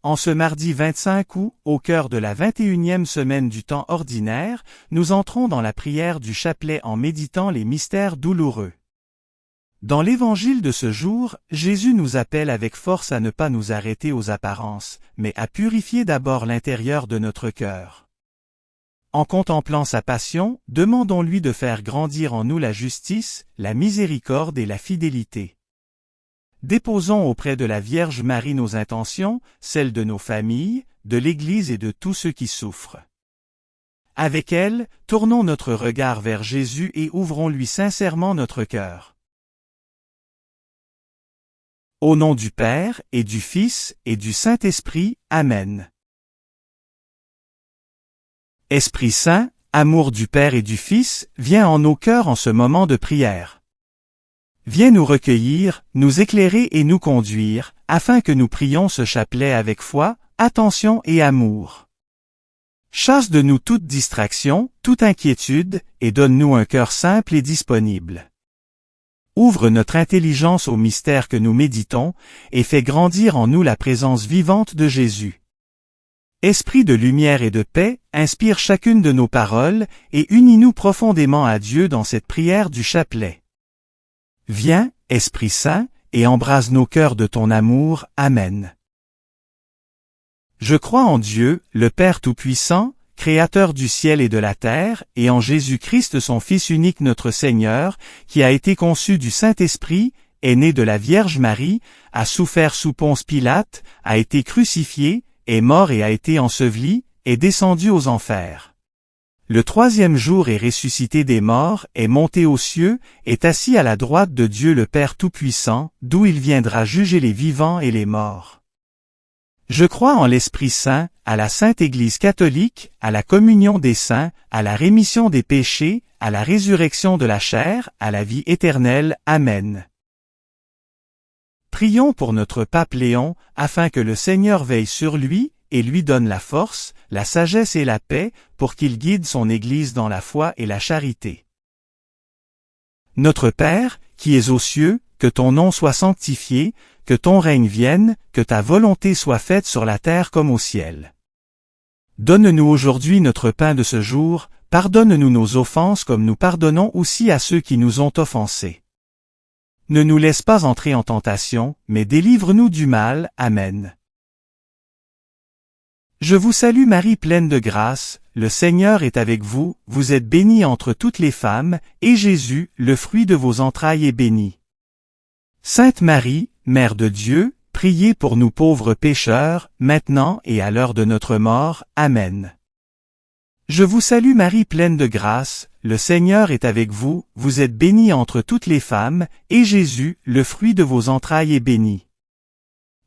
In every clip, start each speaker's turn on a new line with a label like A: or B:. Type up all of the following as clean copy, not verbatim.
A: En ce mardi 25 août, au cœur de la 21e semaine du temps ordinaire, nous entrons dans la prière du chapelet en méditant les mystères douloureux. Dans l'évangile de ce jour, Jésus nous appelle avec force à ne pas nous arrêter aux apparences, mais à purifier d'abord l'intérieur de notre cœur. En contemplant sa passion, demandons-lui de faire grandir en nous la justice, la miséricorde et la fidélité. Déposons auprès de la Vierge Marie nos intentions, celles de nos familles, de l'Église et de tous ceux qui souffrent. Avec elle, tournons notre regard vers Jésus et ouvrons-lui sincèrement notre cœur. Au nom du Père, et du Fils, et du Saint-Esprit, Amen. Esprit Saint, amour du Père et du Fils, viens en nos cœurs en ce moment de prière. Viens nous recueillir, nous éclairer et nous conduire, afin que nous prions ce chapelet avec foi, attention et amour. Chasse de nous toute distraction, toute inquiétude, et donne-nous un cœur simple et disponible. Ouvre notre intelligence aux mystères que nous méditons, et fais grandir en nous la présence vivante de Jésus. Esprit de lumière et de paix, inspire chacune de nos paroles, et unis-nous profondément à Dieu dans cette prière du chapelet. Viens, Esprit Saint, et embrase nos cœurs de ton amour. Amen. Je crois en Dieu, le Père Tout-Puissant, Créateur du ciel et de la terre, et en Jésus-Christ son Fils unique notre Seigneur, qui a été conçu du Saint-Esprit, est né de la Vierge Marie, a souffert sous Ponce Pilate, a été crucifié, est mort et a été enseveli, est descendu aux enfers. Le troisième jour est ressuscité des morts, est monté aux cieux, est assis à la droite de Dieu le Père Tout-Puissant, d'où il viendra juger les vivants et les morts. Je crois en l'Esprit Saint, à la Sainte Église catholique, à la communion des saints, à la rémission des péchés, à la résurrection de la chair, à la vie éternelle. Amen. Prions pour notre pape Léon, afin que le Seigneur veille sur lui, et lui donne la force, la sagesse et la paix, pour qu'il guide son Église dans la foi et la charité. Notre Père, qui es aux cieux, que ton nom soit sanctifié, que ton règne vienne, que ta volonté soit faite sur la terre comme au ciel. Donne-nous aujourd'hui notre pain de ce jour, pardonne-nous nos offenses comme nous pardonnons aussi à ceux qui nous ont offensés. Ne nous laisse pas entrer en tentation, mais délivre-nous du mal. Amen. Je vous salue Marie pleine de grâce, le Seigneur est avec vous, vous êtes bénie entre toutes les femmes, et Jésus, le fruit de vos entrailles est béni. Sainte Marie, Mère de Dieu, priez pour nous pauvres pécheurs, maintenant et à l'heure de notre mort. Amen. Je vous salue Marie pleine de grâce, le Seigneur est avec vous, vous êtes bénie entre toutes les femmes, et Jésus, le fruit de vos entrailles est béni.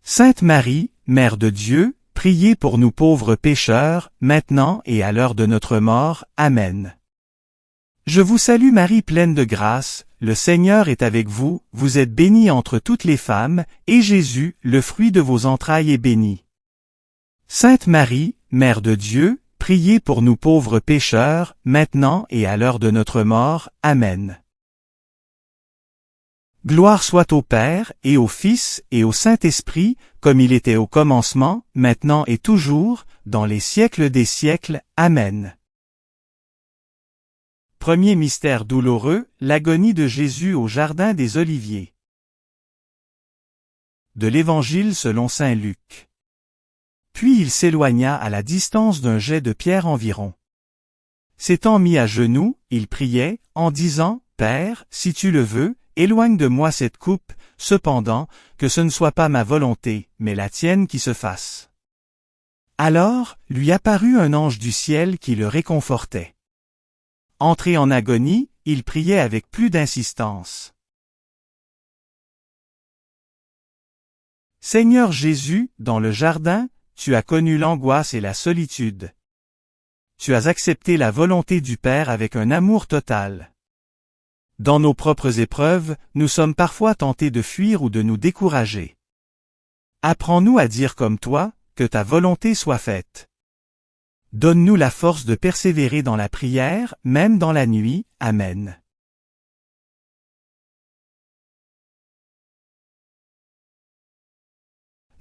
A: Sainte Marie, Mère de Dieu, priez pour nous pauvres pécheurs, maintenant et à l'heure de notre mort. Amen. Je vous salue Marie pleine de grâce, le Seigneur est avec vous, vous êtes bénie entre toutes les femmes, et Jésus, le fruit de vos entrailles est béni. Sainte Marie, Mère de Dieu, priez pour nous pauvres pécheurs, maintenant et à l'heure de notre mort. Amen. Gloire soit au Père, et au Fils, et au Saint-Esprit, comme il était au commencement, maintenant et toujours, dans les siècles des siècles. Amen. Premier mystère douloureux, l'agonie de Jésus au jardin des Oliviers. De l'Évangile selon saint Luc. Puis il s'éloigna à la distance d'un jet de pierre environ. S'étant mis à genoux, il priait, en disant, « Père, si tu le veux, éloigne de moi cette coupe, cependant, que ce ne soit pas ma volonté, mais la tienne qui se fasse. » Alors, lui apparut un ange du ciel qui le réconfortait. entré en agonie, il priait avec plus d'insistance. Seigneur Jésus, dans le jardin, tu as connu l'angoisse et la solitude. Tu as accepté la volonté du Père avec un amour total. Dans nos propres épreuves, nous sommes parfois tentés de fuir ou de nous décourager. Apprends-nous à dire comme toi, que ta volonté soit faite. Donne-nous la force de persévérer dans la prière, même dans la nuit. Amen.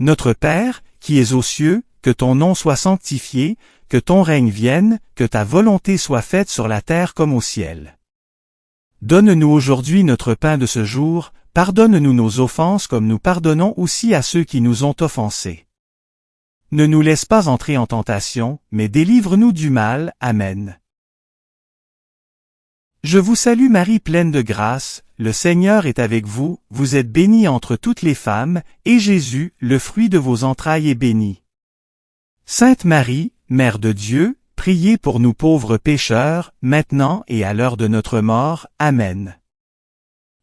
A: Notre Père, qui es aux cieux, que ton nom soit sanctifié, que ton règne vienne, que ta volonté soit faite sur la terre comme au ciel. Donne-nous aujourd'hui notre pain de ce jour, pardonne-nous nos offenses comme nous pardonnons aussi à ceux qui nous ont offensés. Ne nous laisse pas entrer en tentation, mais délivre-nous du mal. Amen. Je vous salue Marie pleine de grâce, le Seigneur est avec vous, vous êtes bénie entre toutes les femmes, et Jésus, le fruit de vos entrailles est béni. Sainte Marie, Mère de Dieu, priez pour nous pauvres pécheurs, maintenant et à l'heure de notre mort. Amen.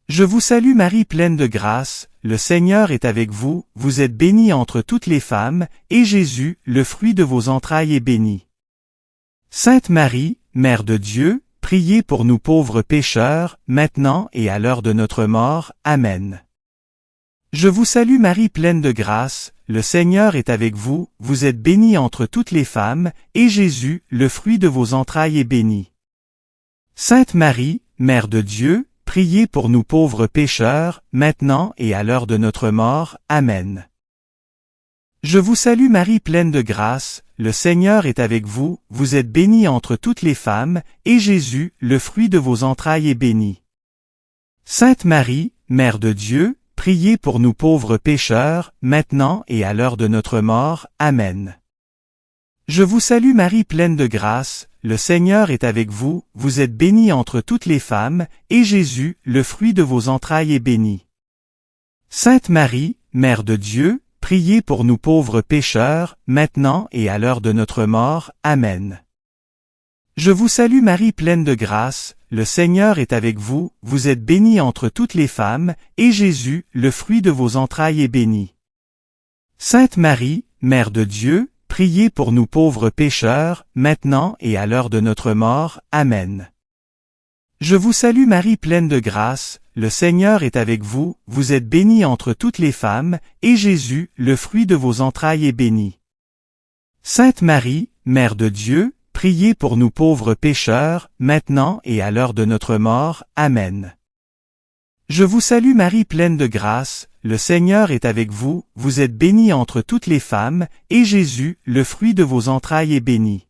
A: Je vous salue Marie pleine de grâce, le Seigneur est avec vous, vous êtes bénie entre toutes les femmes, et Jésus, le fruit de vos entrailles est béni. Sainte Marie, Mère de Dieu, priez pour nous pauvres pécheurs, maintenant et à l'heure de notre mort. Amen. Je vous salue Marie pleine de grâce, le Seigneur est avec vous, vous êtes bénie entre toutes les femmes, et Jésus, le fruit de vos entrailles est béni. Sainte Marie, Mère de Dieu, priez pour nous pauvres pécheurs, maintenant et à l'heure de notre mort. Amen. Je vous salue Marie pleine de grâce, le Seigneur est avec vous, vous êtes bénie entre toutes les femmes, et Jésus, le fruit de vos entrailles est béni. Sainte Marie, Mère de Dieu, priez pour nous pauvres pécheurs, maintenant et à l'heure de notre mort. Amen. Je vous salue Marie pleine de grâce, le Seigneur est avec vous, vous êtes bénie entre toutes les femmes, et Jésus, le fruit de vos entrailles est béni. Sainte Marie, Mère de Dieu, priez pour nous pauvres pécheurs, maintenant et à l'heure de notre mort. Amen. Je vous salue Marie pleine de grâce, le Seigneur est avec vous, vous êtes bénie entre toutes les femmes, et Jésus, le fruit de vos entrailles est béni. Sainte Marie, Mère de Dieu, priez pour nous pauvres pécheurs, maintenant et à l'heure de notre mort. Amen. Je vous salue Marie pleine de grâce, le Seigneur est avec vous, vous êtes bénie entre toutes les femmes, et Jésus, le fruit de vos entrailles est béni. Sainte Marie, Mère de Dieu, priez pour nous pauvres pécheurs, maintenant et à l'heure de notre mort. Amen. Je vous salue Marie pleine de grâce, le Seigneur est avec vous, vous êtes bénie entre toutes les femmes, et Jésus, le fruit de vos entrailles est béni.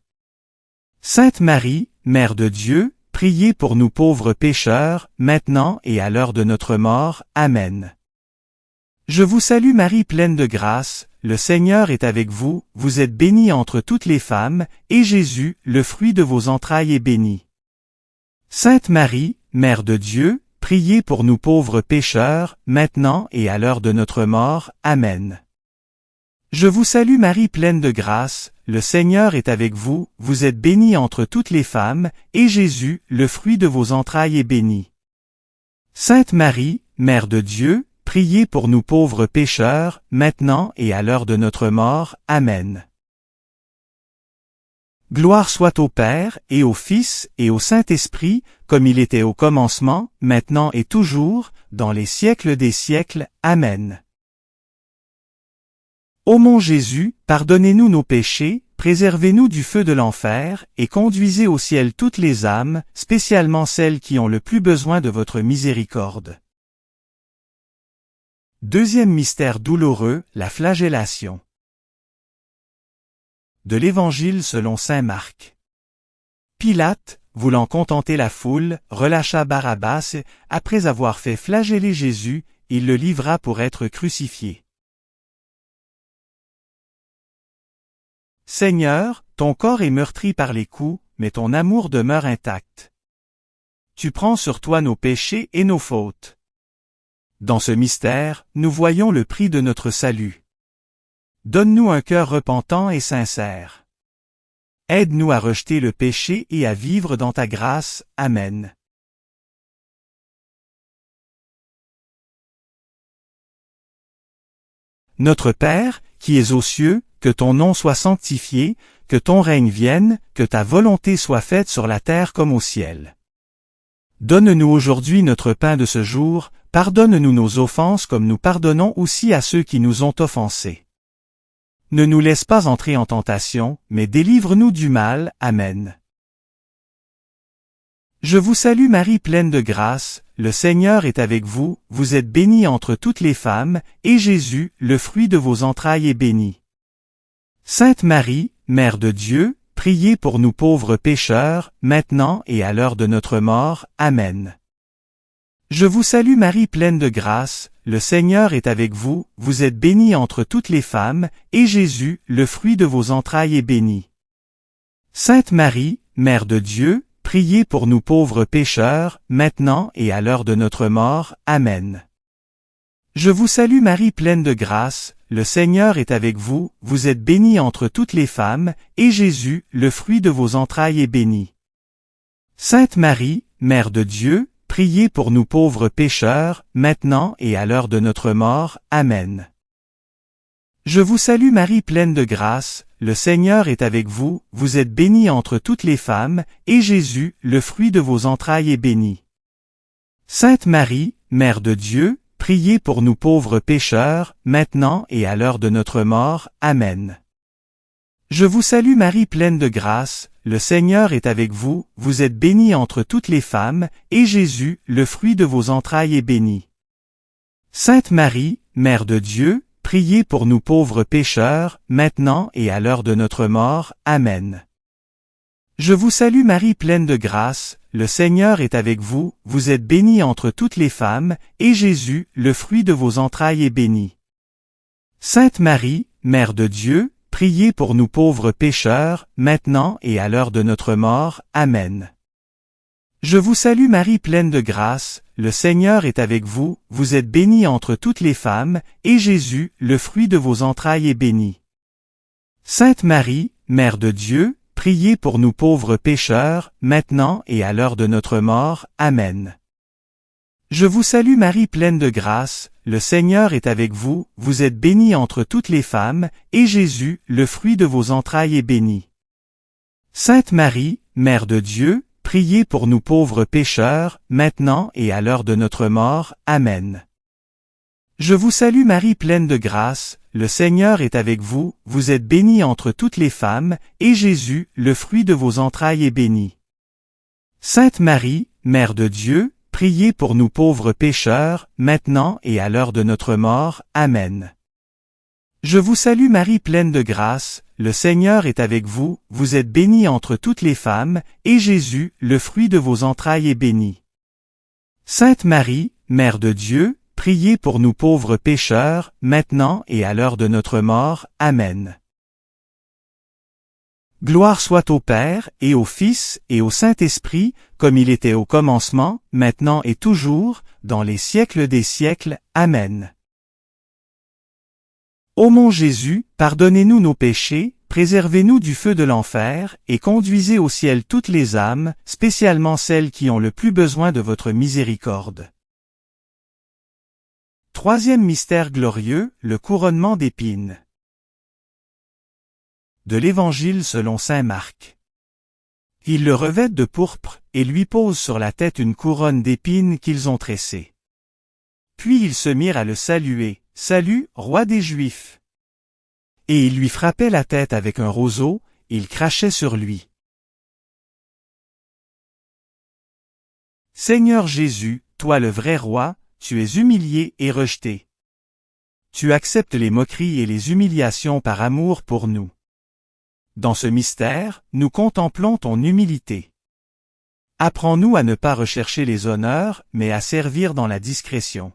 A: Sainte Marie, Mère de Dieu, priez pour nous pauvres pécheurs, maintenant et à l'heure de notre mort. Amen. Je vous salue Marie pleine de grâce, le Seigneur est avec vous, vous êtes bénie entre toutes les femmes, et Jésus, le fruit de vos entrailles est béni. Sainte Marie, Mère de Dieu, priez pour nous pauvres pécheurs, maintenant et à l'heure de notre mort. Amen. Je vous salue Marie pleine de grâce, le Seigneur est avec vous, vous êtes bénie entre toutes les femmes, et Jésus, le fruit de vos entrailles est béni. Sainte Marie, Mère de Dieu, priez pour nous pauvres pécheurs, maintenant et à l'heure de notre mort. Amen. Gloire soit au Père, et au Fils, et au Saint-Esprit, comme il était au commencement, maintenant et toujours, dans les siècles des siècles. Amen. Ô mon Jésus, pardonnez-nous nos péchés, préservez-nous du feu de l'enfer, et conduisez au ciel toutes les âmes, spécialement celles qui ont le plus besoin de votre miséricorde. Deuxième mystère douloureux, la flagellation. De l'Évangile selon saint Marc. Pilate, voulant contenter la foule, relâcha Barabbas, après avoir fait flageller Jésus, il le livra pour être crucifié. Seigneur, ton corps est meurtri par les coups, mais ton amour demeure intact. Tu prends sur toi nos péchés et nos fautes. Dans ce mystère, nous voyons le prix de notre salut. Donne-nous un cœur repentant et sincère. Aide-nous à rejeter le péché et à vivre dans ta grâce. Amen. Notre Père, qui es aux cieux, que ton nom soit sanctifié, que ton règne vienne, que ta volonté soit faite sur la terre comme au ciel. Donne-nous aujourd'hui notre pain de ce jour, pardonne-nous nos offenses comme nous pardonnons aussi à ceux qui nous ont offensés. Ne nous laisse pas entrer en tentation, mais délivre-nous du mal. Amen. Je vous salue Marie pleine de grâce, le Seigneur est avec vous, vous êtes bénie entre toutes les femmes, et Jésus, le fruit de vos entrailles est béni. Sainte Marie, Mère de Dieu, priez pour nous pauvres pécheurs, maintenant et à l'heure de notre mort. Amen. Je vous salue Marie pleine de grâce, le Seigneur est avec vous, vous êtes bénie entre toutes les femmes, et Jésus, le fruit de vos entrailles est béni. Sainte Marie, Mère de Dieu, priez pour nous pauvres pécheurs, maintenant et à l'heure de notre mort. Amen. Je vous salue Marie pleine de grâce, le Seigneur est avec vous, vous êtes bénie entre toutes les femmes, et Jésus, le fruit de vos entrailles est béni. Sainte Marie, Mère de Dieu, priez pour nous pauvres pécheurs, maintenant et à l'heure de notre mort. Amen. Je vous salue Marie pleine de grâce, le Seigneur est avec vous, vous êtes bénie entre toutes les femmes, et Jésus, le fruit de vos entrailles est béni. Sainte Marie, Mère de Dieu, priez pour nous pauvres pécheurs, maintenant et à l'heure de notre mort. Amen. Je vous salue Marie pleine de grâce, le Seigneur est avec vous, vous êtes bénie entre toutes les femmes, et Jésus, le fruit de vos entrailles est béni. Sainte Marie, Mère de Dieu, priez pour nous pauvres pécheurs, maintenant et à l'heure de notre mort. Amen. Je vous salue Marie pleine de grâce, le Seigneur est avec vous, vous êtes bénie entre toutes les femmes, et Jésus, le fruit de vos entrailles est béni. Sainte Marie, Mère de Dieu, priez pour nous pauvres pécheurs, maintenant et à l'heure de notre mort. Amen. Je vous salue Marie pleine de grâce, le Seigneur est avec vous, vous êtes bénie entre toutes les femmes, et Jésus, le fruit de vos entrailles est béni. Sainte Marie, Mère de Dieu, priez pour nous pauvres pécheurs, maintenant et à l'heure de notre mort. Amen. Je vous salue Marie pleine de grâce, le Seigneur est avec vous, vous êtes bénie entre toutes les femmes, et Jésus, le fruit de vos entrailles est béni. Sainte Marie, Mère de Dieu, priez pour nous pauvres pécheurs, maintenant et à l'heure de notre mort. Amen. Je vous salue Marie pleine de grâce, le Seigneur est avec vous, vous êtes bénie entre toutes les femmes, et Jésus, le fruit de vos entrailles est béni. Sainte Marie, Mère de Dieu, priez pour nous pauvres pécheurs, maintenant et à l'heure de notre mort. Amen. Je vous salue Marie pleine de grâce, le Seigneur est avec vous, vous êtes bénie entre toutes les femmes, et Jésus, le fruit de vos entrailles est béni. Sainte Marie, Mère de Dieu, priez pour nous pauvres pécheurs, maintenant et à l'heure de notre mort. Amen. Gloire soit au Père, et au Fils, et au Saint-Esprit, comme il était au commencement, maintenant et toujours, dans les siècles des siècles. Amen. Ô mon Jésus, pardonnez-nous nos péchés, préservez-nous du feu de l'enfer, et conduisez au ciel toutes les âmes, spécialement celles qui ont le plus besoin de votre miséricorde. Troisième mystère glorieux, le couronnement d'épines. De l'Évangile selon saint Marc. Ils le revêtent de pourpre, et lui posent sur la tête une couronne d'épines qu'ils ont tressée. Puis ils se mirent à le saluer, « Salut, roi des Juifs !» Et ils lui frappaient la tête avec un roseau, ils crachaient sur lui. Seigneur Jésus, toi le vrai roi, tu es humilié et rejeté. Tu acceptes les moqueries et les humiliations par amour pour nous. Dans ce mystère, nous contemplons ton humilité. Apprends-nous à ne pas rechercher les honneurs, mais à servir dans la discrétion.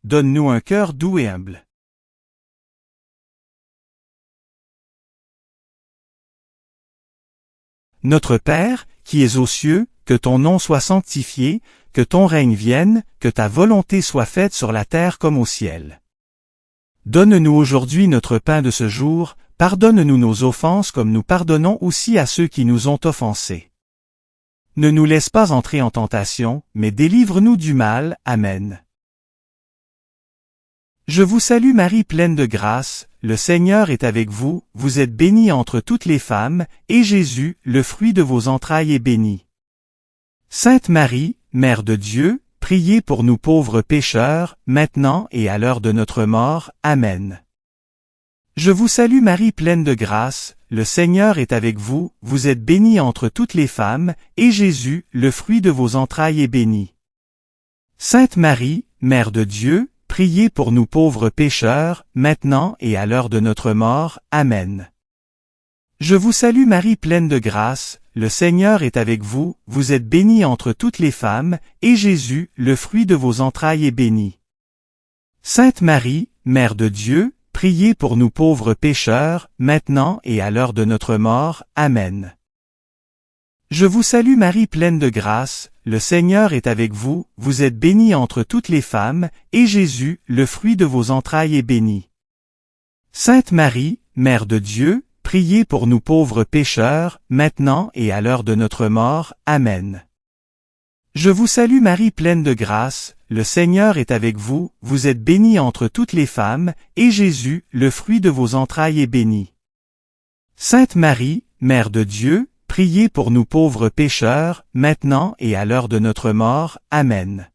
A: Donne-nous un cœur doux et humble. Notre Père, qui es aux cieux, que ton nom soit sanctifié, que ton règne vienne, que ta volonté soit faite sur la terre comme au ciel. Donne-nous aujourd'hui notre pain de ce jour, pardonne-nous nos offenses comme nous pardonnons aussi à ceux qui nous ont offensés. Ne nous laisse pas entrer en tentation, mais délivre-nous du mal. Amen. Je vous salue Marie pleine de grâce, le Seigneur est avec vous, vous êtes bénie entre toutes les femmes, et Jésus, le fruit de vos entrailles est béni. Sainte Marie, Mère de Dieu, priez pour nous pauvres pécheurs, maintenant et à l'heure de notre mort. Amen. Je vous salue Marie pleine de grâce, le Seigneur est avec vous, vous êtes bénie entre toutes les femmes, et Jésus, le fruit de vos entrailles est béni. Sainte Marie, Mère de Dieu, priez pour nous pauvres pécheurs, maintenant et à l'heure de notre mort. Amen. Je vous salue Marie pleine de grâce, le Seigneur est avec vous, vous êtes bénie entre toutes les femmes, et Jésus, le fruit de vos entrailles est béni. Sainte Marie, Mère de Dieu, priez pour nous pauvres pécheurs, maintenant et à l'heure de notre mort. Amen. Je vous salue Marie pleine de grâce, le Seigneur est avec vous, vous êtes bénie entre toutes les femmes, et Jésus, le fruit de vos entrailles est béni. Sainte Marie, Mère de Dieu, priez pour nous pauvres pécheurs, maintenant et à l'heure de notre mort. Amen. Je vous salue Marie pleine de grâce, le Seigneur est avec vous, vous êtes bénie entre toutes les femmes, et Jésus, le fruit de vos entrailles est béni. Sainte Marie, Mère de Dieu, priez pour nous pauvres pécheurs, maintenant et à l'heure de notre mort. Amen.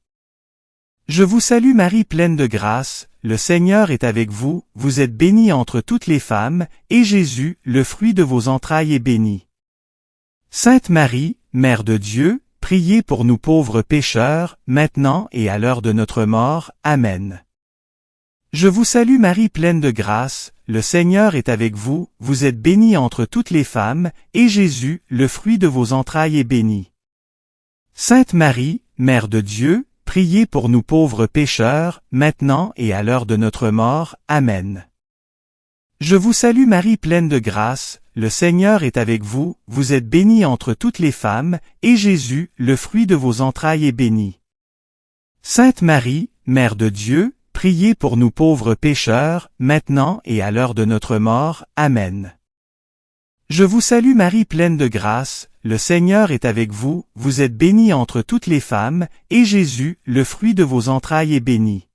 A: Je vous salue Marie pleine de grâce, le Seigneur est avec vous, vous êtes bénie entre toutes les femmes, et Jésus, le fruit de vos entrailles est béni. Sainte Marie, Mère de Dieu, priez pour nous pauvres pécheurs, maintenant et à l'heure de notre mort. Amen. Je vous salue Marie pleine de grâce, le Seigneur est avec vous, vous êtes bénie entre toutes les femmes, et Jésus, le fruit de vos entrailles est béni. Sainte Marie, Mère de Dieu, priez pour nous pauvres pécheurs, maintenant et à l'heure de notre mort. Amen. Je vous salue Marie pleine de grâce, le Seigneur est avec vous, vous êtes bénie entre toutes les femmes, et Jésus, le fruit de vos entrailles est béni. Sainte Marie, Mère de Dieu, priez pour nous pauvres pécheurs, maintenant et à l'heure de notre mort. Amen. Je vous salue Marie pleine de grâce, le Seigneur est avec vous, vous êtes bénie entre toutes les femmes, et Jésus, le fruit de vos entrailles est béni.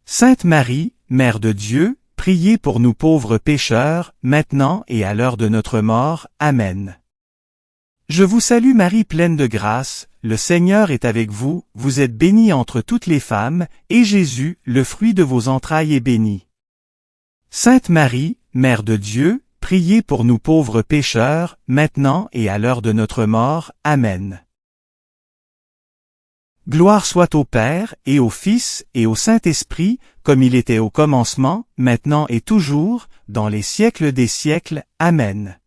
A: Sainte Marie, Mère de Dieu, priez pour nous pauvres pécheurs, maintenant et à l'heure de notre mort. Amen. Je vous salue Marie pleine de grâce, le Seigneur est avec vous, vous êtes bénie entre toutes les femmes, et Jésus, le fruit de vos entrailles est béni. Sainte Marie, Mère de Dieu, priez pour nous pauvres pécheurs, maintenant et à l'heure de notre mort. Amen. Gloire soit au Père, et au Fils, et au Saint-Esprit, comme il était au commencement, maintenant et toujours, dans les siècles des siècles. Amen.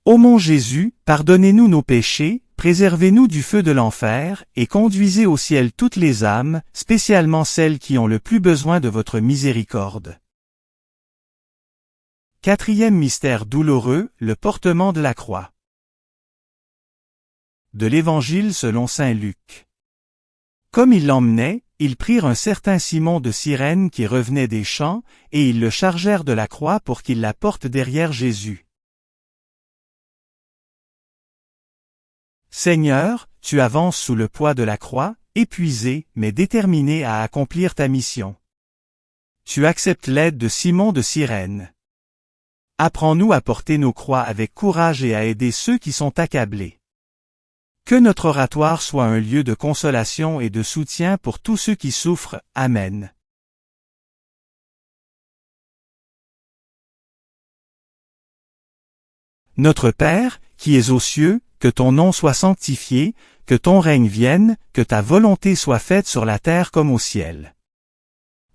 A: Ô mon Jésus, pardonnez-nous nos péchés, préservez-nous du feu de l'enfer, et conduisez au ciel toutes les âmes, spécialement celles qui ont le plus besoin de votre miséricorde. Quatrième mystère douloureux, le portement de la croix. De l'Évangile selon saint Luc. Comme ils l'emmenaient, ils prirent un certain Simon de Cyrène qui revenait des champs, et ils le chargèrent de la croix pour qu'il la porte derrière Jésus. Seigneur, tu avances sous le poids de la croix, épuisé, mais déterminé à accomplir ta mission. Tu acceptes l'aide de Simon de Cyrène. Apprends-nous à porter nos croix avec courage et à aider ceux qui sont accablés. Que notre oratoire soit un lieu de consolation et de soutien pour tous ceux qui souffrent. Amen. Notre Père, qui es aux cieux, que ton nom soit sanctifié, que ton règne vienne, que ta volonté soit faite sur la terre comme au ciel.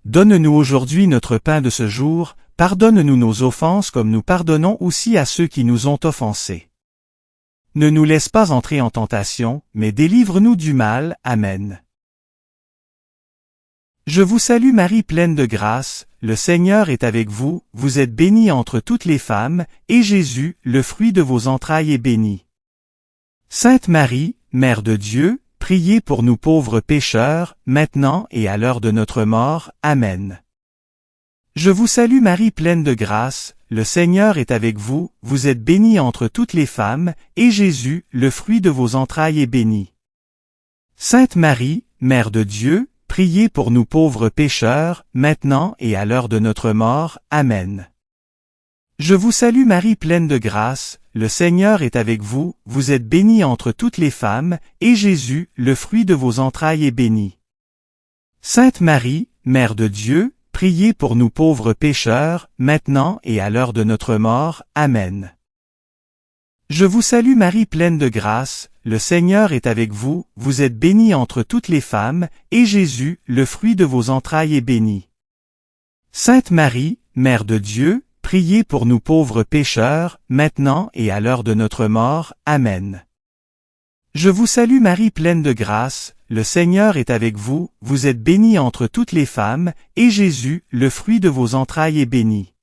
A: Donne-nous aujourd'hui notre pain de ce jour, pardonne-nous nos offenses comme nous pardonnons aussi à ceux qui nous ont offensés. Ne nous laisse pas entrer en tentation, mais délivre-nous du mal. Amen. Je vous salue Marie pleine de grâce, le Seigneur est avec vous, vous êtes bénie entre toutes les femmes, et Jésus, le fruit de vos entrailles est béni. Sainte Marie, Mère de Dieu, priez pour nous pauvres pécheurs, maintenant et à l'heure de notre mort. Amen. Je vous salue Marie pleine de grâce, le Seigneur est avec vous, vous êtes bénie entre toutes les femmes, et Jésus, le fruit de vos entrailles, est béni. Sainte Marie, Mère de Dieu, priez pour nous pauvres pécheurs, maintenant et à l'heure de notre mort. Amen. Je vous salue Marie pleine de grâce, le Seigneur est avec vous, vous êtes bénie entre toutes les femmes, et Jésus, le fruit de vos entrailles, est béni. Sainte Marie, Mère de Dieu, priez pour nous pauvres pécheurs, maintenant et à l'heure de notre mort. Amen. Je vous salue Marie pleine de grâce, le Seigneur est avec vous, vous êtes bénie entre toutes les femmes, et Jésus, le fruit de vos entrailles, est béni. Sainte Marie, Mère de Dieu, priez pour nous pauvres pécheurs, maintenant et à l'heure de notre mort. Amen. Je vous salue Marie pleine de grâce, le Seigneur est avec vous, vous êtes bénie entre toutes les femmes, et Jésus, le fruit de vos entrailles, est béni.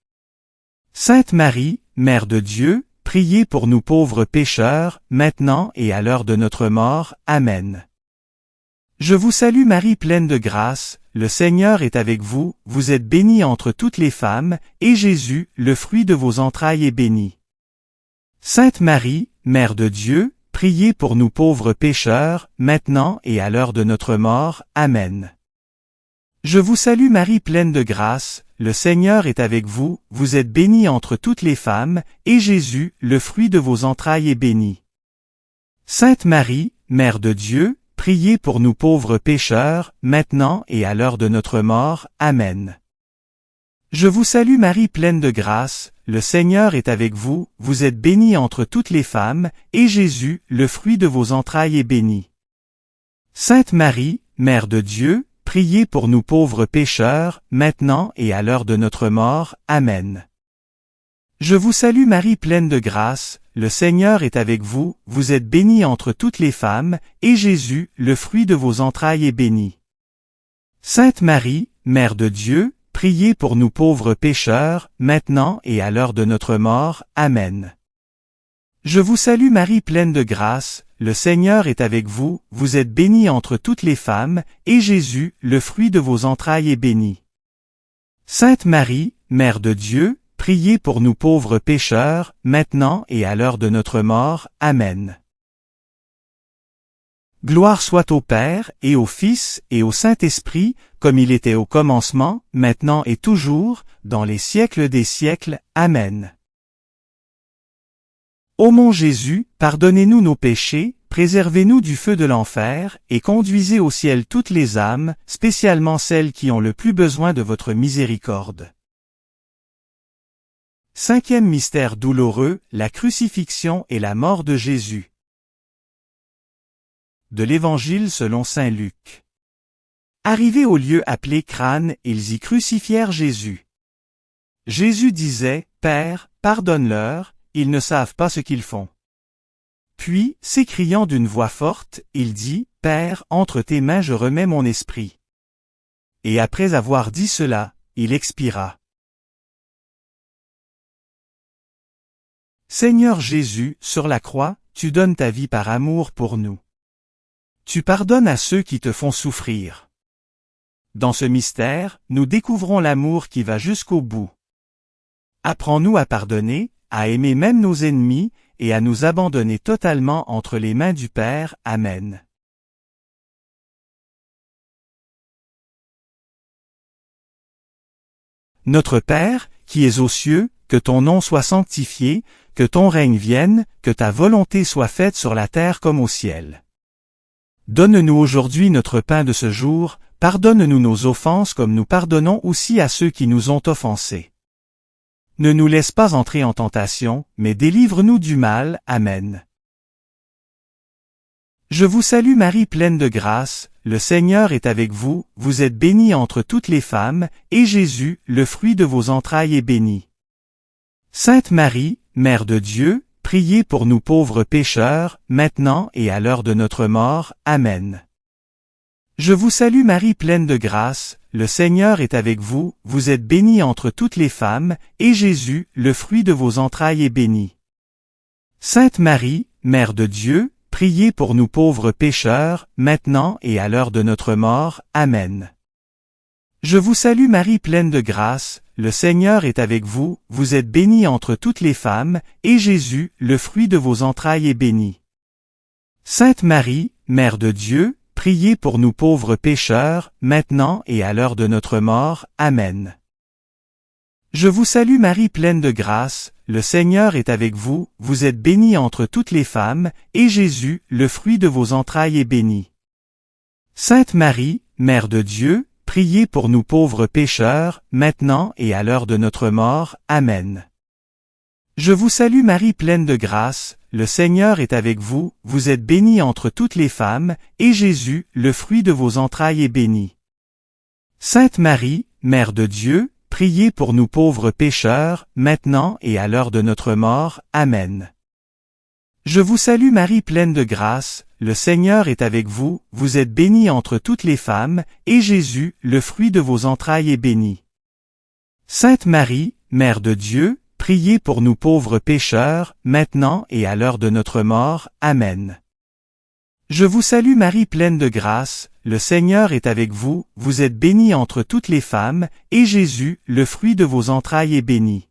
A: Sainte Marie, Mère de Dieu, priez pour nous pauvres pécheurs, maintenant et à l'heure de notre mort. Amen. Je vous salue Marie pleine de grâce, le Seigneur est avec vous, vous êtes bénie entre toutes les femmes, et Jésus, le fruit de vos entrailles, est béni. Sainte Marie, Mère de Dieu, priez pour nous pauvres pécheurs, maintenant et à l'heure de notre mort. Amen. Je vous salue Marie pleine de grâce, le Seigneur est avec vous, vous êtes bénie entre toutes les femmes, et Jésus, le fruit de vos entrailles, est béni. Sainte Marie, Mère de Dieu, priez pour nous pauvres pécheurs, maintenant et à l'heure de notre mort. Amen. Je vous salue Marie pleine de grâce, le Seigneur est avec vous, vous êtes bénie entre toutes les femmes, et Jésus, le fruit de vos entrailles, est béni. Sainte Marie, Mère de Dieu, priez pour nous pauvres pécheurs, maintenant et à l'heure de notre mort. Amen. Je vous salue Marie pleine de grâce, le Seigneur est avec vous, vous êtes bénie entre toutes les femmes, et Jésus, le fruit de vos entrailles, est béni. Sainte Marie, Mère de Dieu, priez pour nous pauvres pécheurs, maintenant et à l'heure de notre mort. Amen. Je vous salue Marie pleine de grâce, le Seigneur est avec vous, vous êtes bénie entre toutes les femmes, et Jésus, le fruit de vos entrailles, est béni. Sainte Marie, Mère de Dieu, priez pour nous pauvres pécheurs, maintenant et à l'heure de notre mort. Amen. Gloire soit au Père, et au Fils, et au Saint-Esprit, comme il était au commencement, maintenant et toujours, dans les siècles des siècles. Amen. Ô mon Jésus, pardonnez-nous nos péchés, préservez-nous du feu de l'enfer, et conduisez au ciel toutes les âmes, spécialement celles qui ont le plus besoin de votre miséricorde. Cinquième mystère douloureux, la crucifixion et la mort de Jésus. De l'Évangile selon saint Luc. Arrivés au lieu appelé Crâne, ils y crucifièrent Jésus. Jésus disait, « Père, pardonne-leur, ils ne savent pas ce qu'ils font. » Puis, s'écriant d'une voix forte, il dit, « Père, entre tes mains je remets mon esprit. » Et après avoir dit cela, il expira. Seigneur Jésus, sur la croix, tu donnes ta vie par amour pour nous. Tu pardonnes à ceux qui te font souffrir. Dans ce mystère, nous découvrons l'amour qui va jusqu'au bout. Apprends-nous à pardonner, à aimer même nos ennemis, et à nous abandonner totalement entre les mains du Père. Amen. Notre Père, qui es aux cieux, que ton nom soit sanctifié, que ton règne vienne, que ta volonté soit faite sur la terre comme au ciel. Donne-nous aujourd'hui notre pain de ce jour, pardonne-nous nos offenses comme nous pardonnons aussi à ceux qui nous ont offensés. Ne nous laisse pas entrer en tentation, mais délivre-nous du mal. Amen. Je vous salue Marie pleine de grâce, le Seigneur est avec vous, vous êtes bénie entre toutes les femmes, et Jésus, le fruit de vos entrailles, est béni. Sainte Marie, Mère de Dieu, priez pour nous pauvres pécheurs, maintenant et à l'heure de notre mort. Amen. Je vous salue Marie pleine de grâce, le Seigneur est avec vous, vous êtes bénie entre toutes les femmes, et Jésus, le fruit de vos entrailles, est béni. Sainte Marie, Mère de Dieu, priez pour nous pauvres pécheurs, maintenant et à l'heure de notre mort. Amen. Je vous salue Marie pleine de grâce, le Seigneur est avec vous, vous êtes bénie entre toutes les femmes, et Jésus, le fruit de vos entrailles, est béni. Sainte Marie, Mère de Dieu, priez pour nous pauvres pécheurs, maintenant et à l'heure de notre mort. Amen. Je vous salue Marie pleine de grâce, le Seigneur est avec vous, vous êtes bénie entre toutes les femmes, et Jésus, le fruit de vos entrailles, est béni. Sainte Marie, Mère de Dieu, priez pour nous pauvres pécheurs, maintenant et à l'heure de notre mort. Amen. Je vous salue Marie pleine de grâce, le Seigneur est avec vous, vous êtes bénie entre toutes les femmes, et Jésus, le fruit de vos entrailles, est béni. Sainte Marie, Mère de Dieu, priez pour nous pauvres pécheurs, maintenant et à l'heure de notre mort. Amen. Je vous salue Marie pleine de grâce, le Seigneur est avec vous, vous êtes bénie entre toutes les femmes, et Jésus, le fruit de vos entrailles, est béni. Sainte Marie, Mère de Dieu, priez pour nous pauvres pécheurs, maintenant et à l'heure de notre mort. Amen. Je vous salue Marie pleine de grâce, le Seigneur est avec vous, vous êtes bénie entre toutes les femmes, et Jésus, le fruit de vos entrailles, est béni.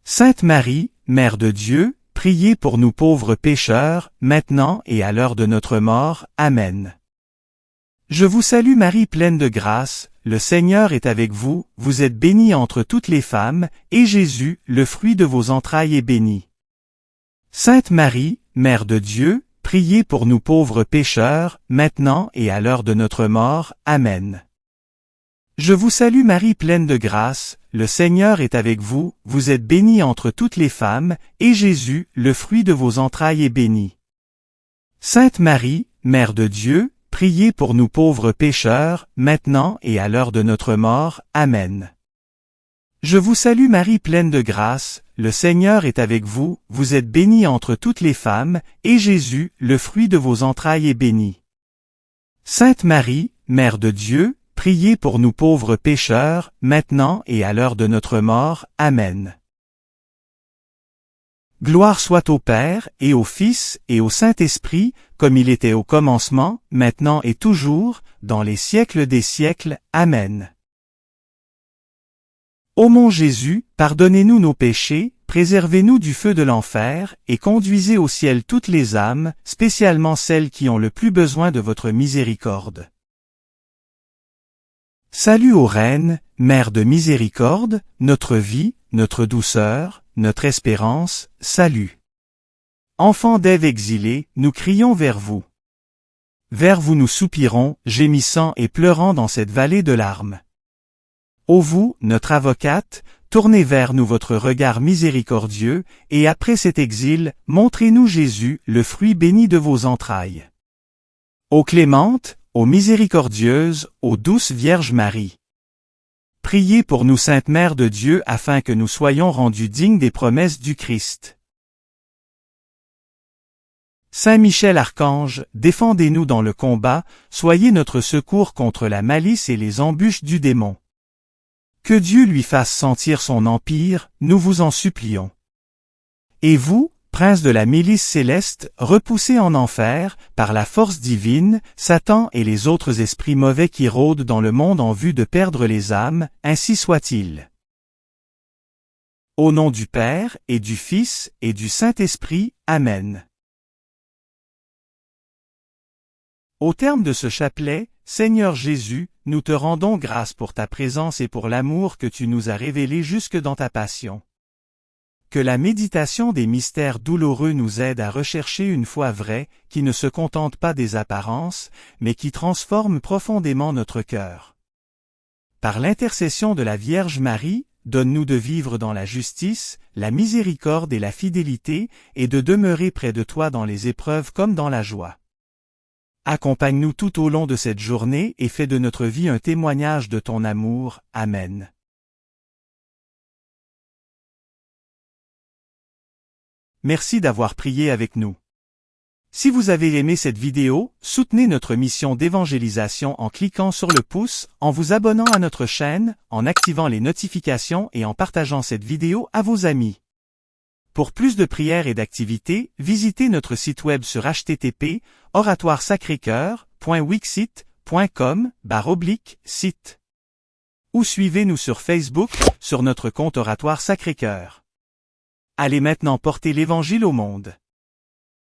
A: Sainte Marie, Mère de Dieu, priez pour nous pauvres pécheurs, maintenant et à l'heure de notre mort. Amen. Je vous salue Marie pleine de grâce, le Seigneur est avec vous, vous êtes bénie entre toutes les femmes, et Jésus, le fruit de vos entrailles, est béni. Sainte Marie, Mère de Dieu, priez pour nous pauvres pécheurs, maintenant et à l'heure de notre mort. Amen. Je vous salue Marie pleine de grâce, le Seigneur est avec vous, vous êtes bénie entre toutes les femmes, et Jésus, le fruit de vos entrailles, est béni. Sainte Marie, Mère de Dieu, priez pour nous pauvres pécheurs, maintenant et à l'heure de notre mort. Amen. Je vous salue Marie pleine de grâce, le Seigneur est avec vous, vous êtes bénie entre toutes les femmes, et Jésus, le fruit de vos entrailles, est béni. Sainte Marie, Mère de Dieu, priez pour nous pauvres pécheurs, maintenant et à l'heure de notre mort. Amen. Gloire soit au Père, et au Fils, et au Saint-Esprit, comme il était au commencement, maintenant et toujours, dans les siècles des siècles. Amen. Ô mon Jésus, pardonnez-nous nos péchés, préservez-nous du feu de l'enfer, et conduisez au ciel toutes les âmes, spécialement celles qui ont le plus besoin de votre miséricorde. Salut ô Reine, Mère de miséricorde, notre vie, notre douceur, notre espérance, salut. Enfants d'Ève exilés, nous crions vers vous. Vers vous nous soupirons, gémissant et pleurant dans cette vallée de larmes. Ô vous, notre avocate, tournez vers nous votre regard miséricordieux, et après cet exil, montrez-nous Jésus, le fruit béni de vos entrailles. Ô clémente, ô miséricordieuse, ô douce Vierge Marie. Priez pour nous Sainte Mère de Dieu afin que nous soyons rendus dignes des promesses du Christ. Saint Michel Archange, défendez-nous dans le combat, soyez notre secours contre la malice et les embûches du démon. Que Dieu lui fasse sentir son empire, nous vous en supplions. Et vous, prince de la milice céleste, repoussez en enfer, par la force divine, Satan et les autres esprits mauvais qui rôdent dans le monde en vue de perdre les âmes, ainsi soit-il. Au nom du Père, et du Fils, et du Saint-Esprit, Amen. Au terme de ce chapelet, Seigneur Jésus, nous te rendons grâce pour ta présence et pour l'amour que tu nous as révélé jusque dans ta passion. Que la méditation des mystères douloureux nous aide à rechercher une foi vraie, qui ne se contente pas des apparences, mais qui transforme profondément notre cœur. Par l'intercession de la Vierge Marie, donne-nous de vivre dans la justice, la miséricorde et la fidélité, et de demeurer près de toi dans les épreuves comme dans la joie. Accompagne-nous tout au long de cette journée et fais de notre vie un témoignage de ton amour. Amen. Merci d'avoir prié avec nous. Si vous avez aimé cette vidéo, soutenez notre mission d'évangélisation en cliquant sur le pouce, en vous abonnant à notre chaîne, en activant les notifications et en partageant cette vidéo à vos amis. Pour plus de prières et d'activités, visitez notre site web sur http://oratoiresacrécoeur.wixsite.com/site. ou suivez-nous sur Facebook, sur notre compte Oratoire Sacré-Cœur. Allez maintenant porter l'Évangile au monde.